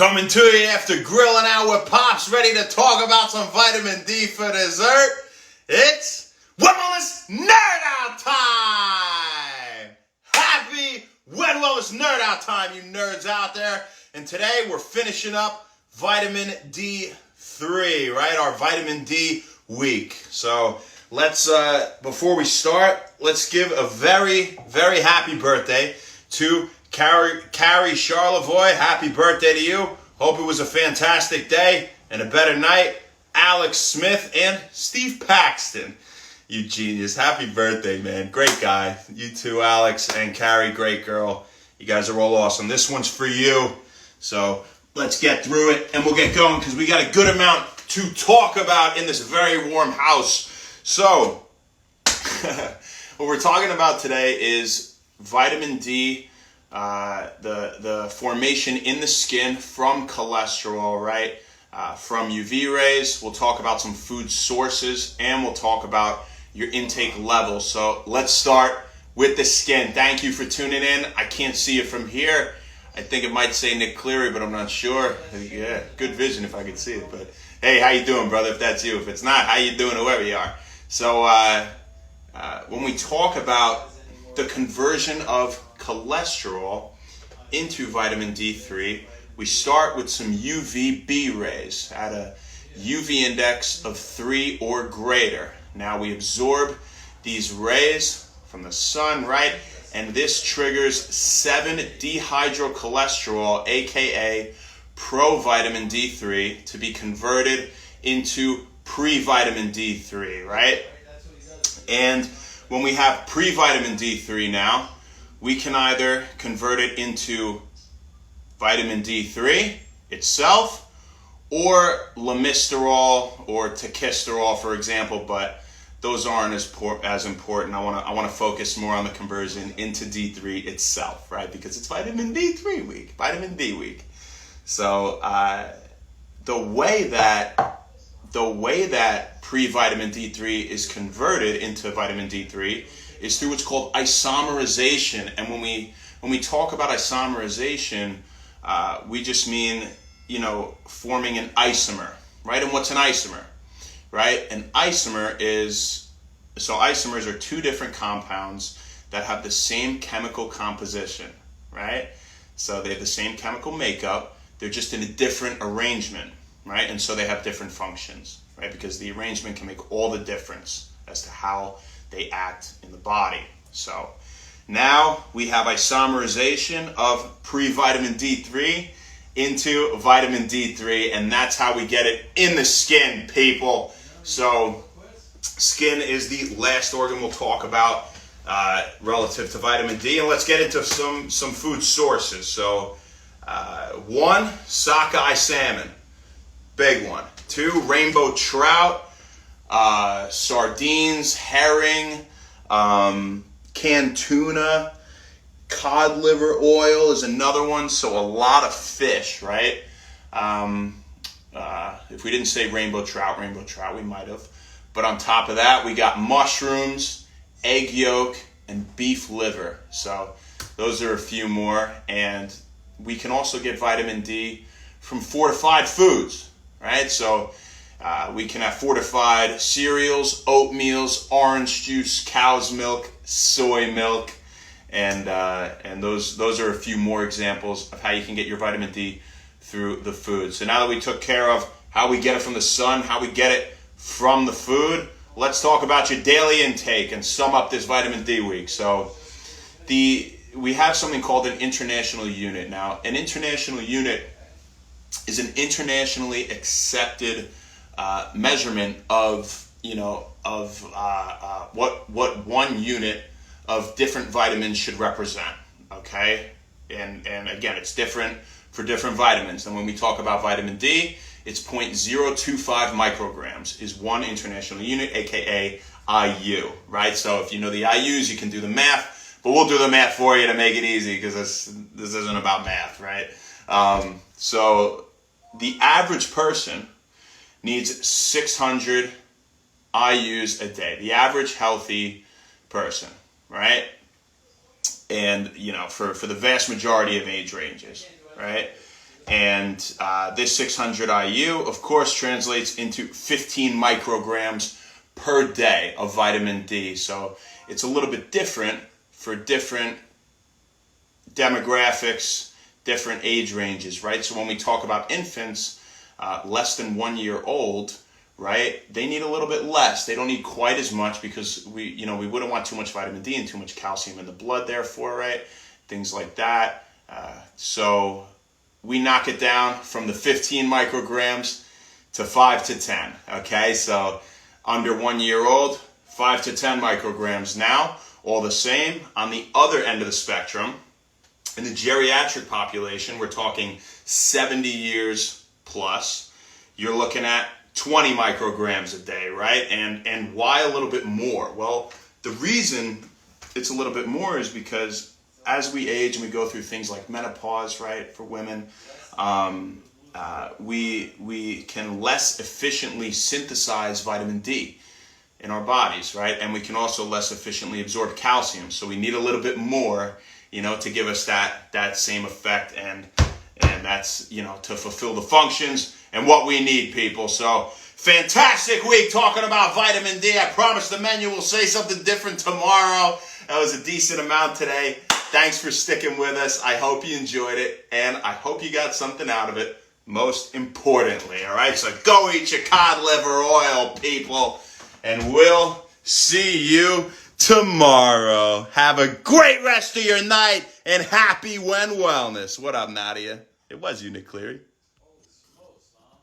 Coming to you after grilling out with Pops, ready to talk about some vitamin D for dessert. It's Wellness Nerd Out time! Happy Wellness Nerd Out time, you nerds out there. And today we're finishing up vitamin D3, right? Our vitamin D week. So let's, before we start, let's give a very, very happy birthday to Carrie Charlevoix. Happy birthday to you. Hope it was a fantastic day and a better night. Alex Smith and Steve Paxton. You genius. Happy birthday, man. Great guy. You too, Alex and Carrie. Great girl. You guys are all awesome. This one's for you. So let's get through it and we'll get going because we got a good amount to talk about in this very warm house. So what we're talking about today is vitamin D. The formation in the skin from cholesterol, right? From UV rays. We'll talk about some food sources and we'll talk about your intake levels. So let's start with the skin. Thank you for tuning in. I can't see it from here. I think it might say Nick Cleary, but I'm not sure. Yeah, good vision if I could see it. But hey, how you doing, brother? If that's you. If it's not, how you doing, whoever you are. So when we talk about the conversion of cholesterol into vitamin D3, we start with some UVB rays at a UV index of 3 or greater. Now we absorb these rays from the sun, right? And this triggers 7-dehydrocholesterol, aka provitamin D3, to be converted into pre-vitamin D3, right? And when we have pre-vitamin D3 now, we can either convert it into vitamin D3 itself or lamisterol or tequisterol, for example, but those aren't as important. I want to focus more on the conversion into D3 itself, right? Because it's vitamin D3 week, vitamin D week. So the way that pre-vitamin D3 is converted into vitamin D3 is through what's called isomerization. And when we talk about isomerization, we just mean, forming an isomer, right? And what's an isomer, right? An isomer isomers are two different compounds that have the same chemical composition, right? So they have the same chemical makeup, they're just in a different arrangement, right? And so they have different functions, right? Because the arrangement can make all the difference as to how they act in the body. So now we have isomerization of pre-vitamin D3 into vitamin D3, and that's how we get it in the skin, people. So skin is the last organ we'll talk about relative to vitamin D, and let's get into some food sources. So 1, sockeye salmon, big one. 2, rainbow trout, sardines, herring, canned tuna, cod liver oil is another one. So a lot of fish, right? If we didn't say rainbow trout, we might have. But on top of that, we got mushrooms, egg yolk, and beef liver. So those are a few more. And we can also get vitamin D from fortified foods, right? So we can have fortified cereals, oatmeals, orange juice, cow's milk, soy milk, and those are a few more examples of how you can get your vitamin D through the food. So now that we took care of how we get it from the sun, how we get it from the food, let's talk about your daily intake and sum up this vitamin D week. So we have something called an international unit. Now, an international unit is an internationally accepted measurement of what one unit of different vitamins should represent. Okay, and again, it's different for different vitamins. And when we talk about vitamin D, it's 0.025 micrograms is one international unit, aka IU, right? So if you know the IUs, you can do the math, but we'll do the math for you to make it easy because this isn't about math, right? So the average person needs 600 IUs a day. The average healthy person, right? And, for the vast majority of age ranges, right? And this 600 IU, of course, translates into 15 micrograms per day of vitamin D. So it's a little bit different for different demographics, different age ranges, right? So when we talk about infants less than 1 year old, right, they need a little bit less. They don't need quite as much because we wouldn't want too much vitamin D and too much calcium in the blood, therefore, right? Things like that. So we knock it down from the 15 micrograms to 5 to 10, okay? So under 1 year old, 5 to 10 micrograms. Now, all the same, on the other end of the spectrum, in the geriatric population, we're talking 70 years plus, you're looking at 20 micrograms a day, right? And why a little bit more? Well, the reason it's a little bit more is because as we age and we go through things like menopause, right, for women, we can less efficiently synthesize vitamin D in our bodies, right? And we can also less efficiently absorb calcium. So we need a little bit more, to give us that same effect, and that's, to fulfill the functions and what we need, people. So fantastic week talking about vitamin D. I promise the menu will say something different tomorrow. That was a decent amount today. Thanks for sticking with us. I hope you enjoyed it, and I hope you got something out of it, most importantly, all right? So go eat your cod liver oil, people, and we'll see you tomorrow. Have a great rest of your night, and happy When Wellness. What up, Nadia? It was you, Nick Cleary.